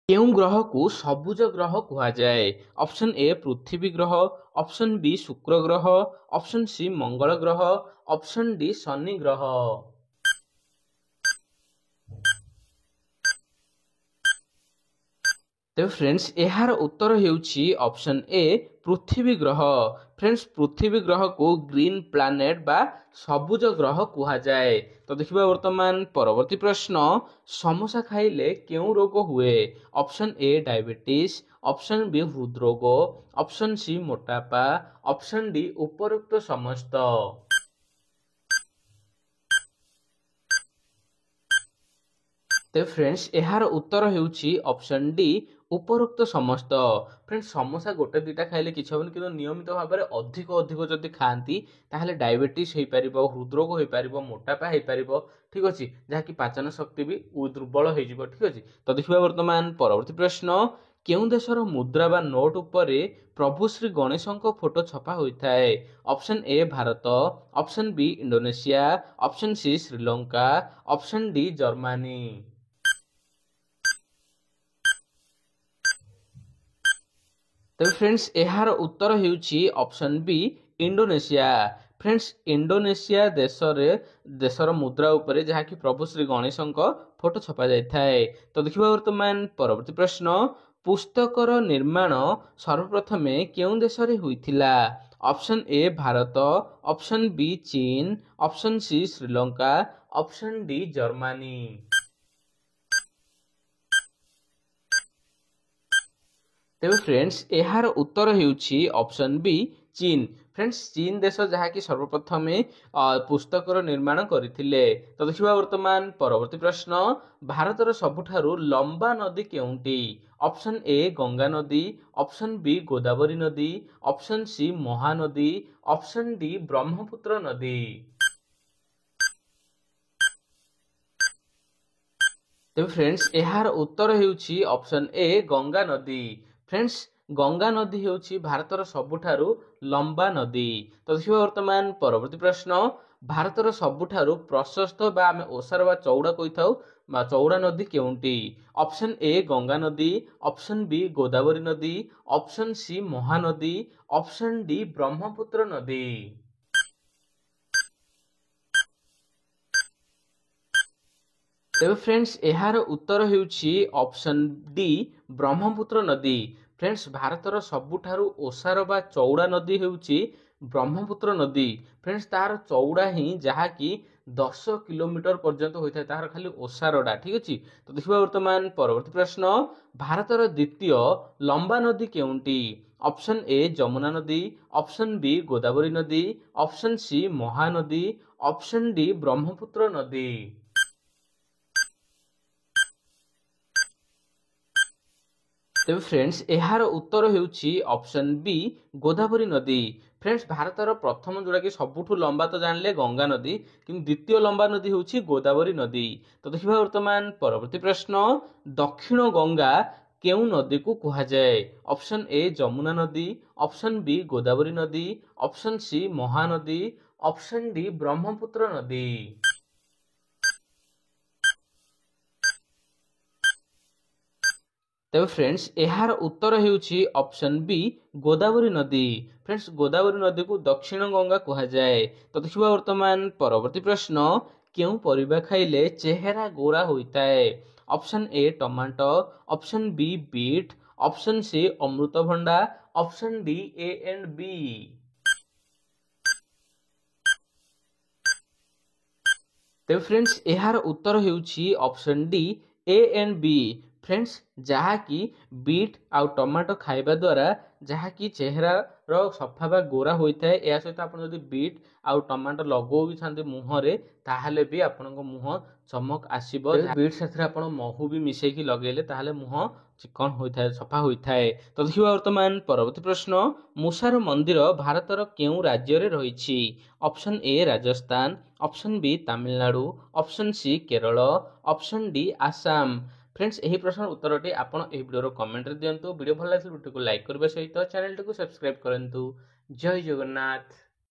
କେଉଁ ଗ୍ରହକୁ ସବୁଜ ଗ୍ରହ କୁହାଯାଏ? ଅପସନ୍ ଏ ପୃଥିବୀ ଗ୍ରହ, ଅପସନ୍ ବି ଶୁକ୍ର ଗ୍ରହ, ଅପସନ୍ ସି ମଙ୍ଗଳ ଗ୍ରହ, ଅପସନ୍ ଡି ଶନି ଗ୍ରହ। ତେବେ ଫ୍ରେଣ୍ଡସ୍ ଏହାର ଉତ୍ତର ହେଉଛି ଅପସନ୍ ଏ ପୃଥିବୀ ଗ୍ରହ। ଫ୍ରେଣ୍ଡସ୍ ପୃଥିବୀ ଗ୍ରହକୁ ଗ୍ରୀନ୍ ପ୍ଲାନେଟ୍ ବା ସବୁଜ ଗ୍ରହ କୁହାଯାଏ। ତ ଦେଖିବା ବର୍ତ୍ତମାନ ପରବର୍ତ୍ତୀ ପ୍ରଶ୍ନ, ସମୋସା ଖାଇଲେ କେଉଁ ରୋଗ ହୁଏ? Option A diabetes, option B ହୃଦରୋଗ, ଅପସନ୍ ସି ମୋଟାପା, ଅପସନ୍ ଡି ଉପରୋକ୍ତ ସମସ୍ତ। ତେବେ ଫ୍ରେଣ୍ଡସ୍ ଏହାର ଉତ୍ତର ହେଉଛି ଅପସନ୍ ଡି ଉପରୋକ୍ତ ସମସ୍ତ। ଫ୍ରେଣ୍ଡସ୍ ସମୋସା ଗୋଟେ ଦୁଇଟା ଖାଇଲେ କିଛି ହେବନି, କିନ୍ତୁ ନିୟମିତ ଭାବରେ ଅଧିକ ଯଦି ଖାଆନ୍ତି ତାହେଲେ ଡାଇବେଟିସ୍ ହେଇପାରିବ, ହୃଦରୋଗ ହେଇପାରିବ, ମୋଟାପା ହେଇପାରିବ, ଠିକ୍ ଅଛି, ଯାହାକି ପାଚନ ଶକ୍ତି ବି ଦୁର୍ବଳ ହେଇଯିବ, ଠିକ୍ ଅଛି। ତ ଦେଖିବା ବର୍ତ୍ତମାନ ପରବର୍ତ୍ତୀ ପ୍ରଶ୍ନ, କେଉଁ ଦେଶର ମୁଦ୍ରା ବା ନୋଟ୍ ଉପରେ ପ୍ରଭୁ ଶ୍ରୀ ଗଣେଶଙ୍କ ଫଟୋ ଛପା ହୋଇଥାଏ? Option A Bharat, option B Indonesia, option C Sri Lanka, option D Germany. ତେବେ ଫ୍ରେଣ୍ଡସ୍ ଏହାର ଉତ୍ତର ହେଉଛି option B Indonesia. Friends Indonesia ଦେଶର ମୁଦ୍ରା ଉପରେ ଯାହାକି ପ୍ରଭୁ ଶ୍ରୀ ଗଣେଶଙ୍କ ଫଟୋ ଛପା ଯାଇଥାଏ। ତ ଦେଖିବା ବର୍ତ୍ତମାନ ପରବର୍ତ୍ତୀ ପ୍ରଶ୍ନ, ପୁସ୍ତକର ନିର୍ମାଣ ସର୍ବପ୍ରଥମେ କେଉଁ ଦେଶରେ ହୋଇଥିଲା? Option A Bharat, option B ଚୀନ, option C Sri Lanka, option D Germany. ତେବେ ଫ୍ରେଣ୍ଡସ୍ ଏହାର ଉତ୍ତର ହେଉଛି ଅପସନ୍ ବି ଚୀନ। ଫ୍ରେଣ୍ଡସ୍ ଚୀନ ଦେଶ ଯାହାକି ସର୍ବପ୍ରଥମେ ପୁସ୍ତକର ନିର୍ମାଣ କରିଥିଲେ। ତ ଦେଖିବା ବର୍ତ୍ତମାନ ପରବର୍ତ୍ତୀ ପ୍ରଶ୍ନ, ଭାରତର ସବୁଠାରୁ ଲମ୍ବା ନଦୀ କେଉଁଟି? ଅପସନ୍ ଏ ଗଙ୍ଗା ନଦୀ, ଅପସନ୍ ବି ଗୋଦାବରୀ ନଦୀ, option C Mahanadi, option D Brahmaputra ନଦୀ। ତେବେ ଫ୍ରେଣ୍ଡସ୍ ଏହାର ଉତ୍ତର ହେଉଛି ଅପସନ୍ ଏ ଗଙ୍ଗା ନଦୀ। ଫ୍ରେଣ୍ଡସ୍ ଗଙ୍ଗା ନଦୀ ହେଉଛି ଭାରତର ସବୁଠାରୁ ଲମ୍ବା ନଦୀ। ତ ଦେଖିବା ବର୍ତ୍ତମାନ ପରବର୍ତ୍ତୀ ପ୍ରଶ୍ନ, ଭାରତର ସବୁଠାରୁ ପ୍ରଶସ୍ତ ବା ଆମେ ଓସାର ବା ଚଉଡ଼ା କହିଥାଉ ବା ଚଉଡ଼ା ନଦୀ କେଉଁଟି? ଅପସନ୍ ଏ ଗଙ୍ଗା ନଦୀ, ଅପସନ୍ ବି ଗୋଦାବରୀ ନଦୀ, option C Mahanadi, option D Brahmaputra ନଦୀ। ତେବେ ଫ୍ରେଣ୍ଡସ୍ ଏହାର ଉତ୍ତର ହେଉଛି ଅପସନ୍ ଡି ବ୍ରହ୍ମପୁତ୍ର ନଦୀ। ଫ୍ରେଣ୍ଡସ୍ ଭାରତର ସବୁଠାରୁ ଓସାର ବା ଚଉଡ଼ା ନଦୀ ହେଉଛି ବ୍ରହ୍ମପୁତ୍ର ନଦୀ। ଫ୍ରେଣ୍ଡସ୍ ତାହାର ଚଉଡ଼ା ହିଁ ଯାହାକି 10 କିଲୋମିଟର ପର୍ଯ୍ୟନ୍ତ ହୋଇଥାଏ, ତାହାର ଖାଲି ଓସାରଟା, ଠିକ୍ ଅଛି। ତ ଦେଖିବା ବର୍ତ୍ତମାନ ପରବର୍ତ୍ତୀ ପ୍ରଶ୍ନ, ଭାରତର ଦ୍ୱିତୀୟ ଲମ୍ବା ନଦୀ କେଉଁଟି? ଅପସନ୍ ଏ ଯମୁନା ନଦୀ, ଅପସନ୍ ବି ଗୋଦାବରୀ ନଦୀ, option C Mahanadi, option D Brahmaputra ନଦୀ। ତେବେ ଫ୍ରେଣ୍ଡସ୍ ଏହାର ଉତ୍ତର ହେଉଛି ଅପସନ୍ ବି ଗୋଦାବରୀ ନଦୀ। ଫ୍ରେଣ୍ଡସ୍ ଭାରତର ପ୍ରଥମ ଯୋଉଟାକି ସବୁଠୁ ଲମ୍ବା ତ ଜାଣିଲେ ଗଙ୍ଗା ନଦୀ, କିନ୍ତୁ ଦ୍ୱିତୀୟ ଲମ୍ବା ନଦୀ ହେଉଛି ଗୋଦାବରୀ ନଦୀ। ତ ଦେଖିବା ବର୍ତ୍ତମାନ ପରବର୍ତ୍ତୀ ପ୍ରଶ୍ନ, ଦକ୍ଷିଣ ଗଙ୍ଗା କେଉଁ ନଦୀକୁ କୁହାଯାଏ? ଅପସନ୍ ଏ ଯମୁନା ନଦୀ, ଅପସନ୍ ବି ଗୋଦାବରୀ ନଦୀ, option C Mahanadi, option D Brahmaputra ନଦୀ। ତେବେ ଫ୍ରେଣ୍ଡସ୍ ଏହାର ଉତ୍ତର ହେଉଛି ଅପସନ୍ ବି ଗୋଦାବରୀ ନଦୀ। ଫ୍ରେଣ୍ଡସ୍ ଗୋଦାବରୀ ନଦୀକୁ ଦକ୍ଷିଣ ଗଙ୍ଗା କୁହାଯାଏ। ତ ଦେଖିବା ବର୍ତ୍ତମାନ ପରବର୍ତ୍ତୀ ପ୍ରଶ୍ନ, କେଉଁ ପରିବା ଖାଇଲେ ଚେହେରା ଗୋରା ହୋଇଥାଏ? Option A tomato, option B beet, option C ଅମୃତଭଣ୍ଡା, option D A and B. ତେବେ ଫ୍ରେଣ୍ଡସ୍ ଏହାର ଉତ୍ତର ହେଉଛି option D A and B. Friends ଯାହାକି ବିଟ୍ ଆଉ ଟମାଟୋ ଖାଇବା ଦ୍ୱାରା ଯାହାକି ଚେହେରାର ସଫା ବା ଗୋରା ହୋଇଥାଏ। ଏହା ସହିତ ଆପଣ ଯଦି ବିଟ୍ ଆଉ ଟମାଟୋ ଲଗାଉଥାନ୍ତି ମୁହଁରେ, ତାହେଲେ ବି ଆପଣଙ୍କ ମୁହଁ ଚମକ ଆସିବ। ବିଟ୍ ସାଥିରେ ଆପଣ ମହୁ ବି ମିଶେଇକି ଲଗେଇଲେ ତାହେଲେ ମୁହଁ ଚିକ୍କଣ ହୋଇଥାଏ, ସଫା ହୋଇଥାଏ। ତ ଦେଖିବା ବର୍ତ୍ତମାନ ପରବର୍ତ୍ତୀ ପ୍ରଶ୍ନ, ମୁଷାର ମନ୍ଦିର ଭାରତର କେଉଁ ରାଜ୍ୟରେ ରହିଛି? Option A Rajasthan, option B Tamil Nadu, option C Kerala, option D Assam. Friends ଏହି ପ୍ରଶ୍ନର ଉତ୍ତରଟି ଆପଣ ଏହି ଭିଡ଼ିଓର କମେଣ୍ଟରେ ଦିଅନ୍ତୁ। ଭିଡ଼ିଓ ଭଲ ଲାଗିଲେ ଭିଡ଼ିଓକୁ ଲାଇକ୍ କରିବା ସହିତ ଚ୍ୟାନେଲଟିକୁ ସବସ୍କ୍ରାଇବ୍ କରନ୍ତୁ। ଜୟ ଜଗନ୍ନାଥ।